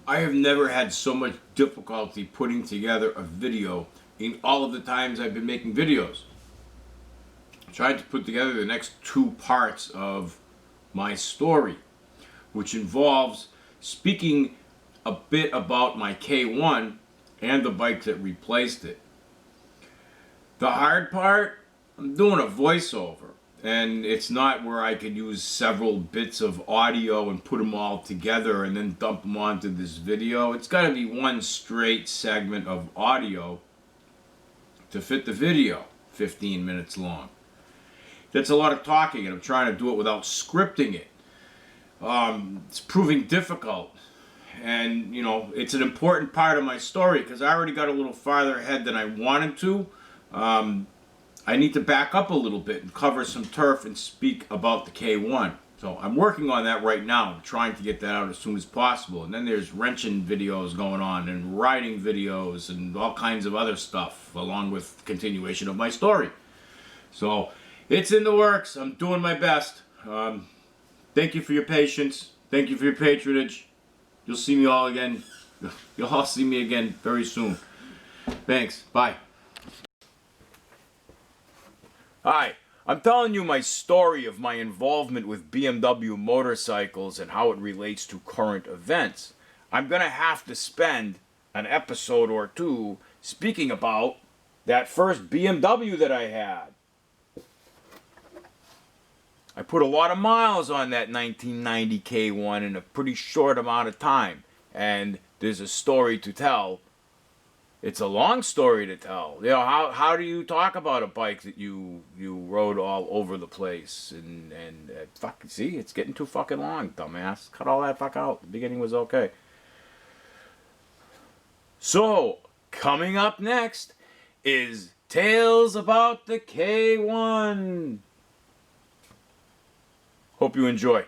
I have never had so much difficulty putting together a video in all of the times I've been making videos. I tried to put together the next two parts of my story, which involves speaking a bit about my K1 and the bike that replaced it. The hard part, I'm doing a voiceover. And it's not where I could use several bits of audio and put them all together and then dump them onto this video. It's got to be one straight segment of audio to fit the video, 15 minutes long. That's a lot of talking, and I'm trying to do it without scripting it. It's proving difficult. And, you know, it's an important part of my story because I already got a little farther ahead than I wanted to. I need to back up a little bit and cover some turf and speak about the K1. So I'm working on that right now. I'm trying to get that out as soon as possible. And then there's wrenching videos going on and riding videos and all kinds of other stuff along with continuation of my story. So it's in the works. I'm doing my best. Thank you for your patience. Thank you for your patronage. You'll see me all again. You'll all see me again very soon. Thanks. Bye. Hi, I'm telling you my story of my involvement with BMW motorcycles and how it relates to current events. I'm going to have to spend an episode or two speaking about that first BMW that I had. I put a lot of miles on that 1990 K1 in a pretty short amount of time, and there's a story to tell. It's a long story to tell. You know, how do you talk about a bike that you rode all over the place and fuck, see, it's getting too fucking long, dumbass. Cut all that fuck out. The beginning was okay. So, coming up next is Tales About the K1. Hope you enjoy.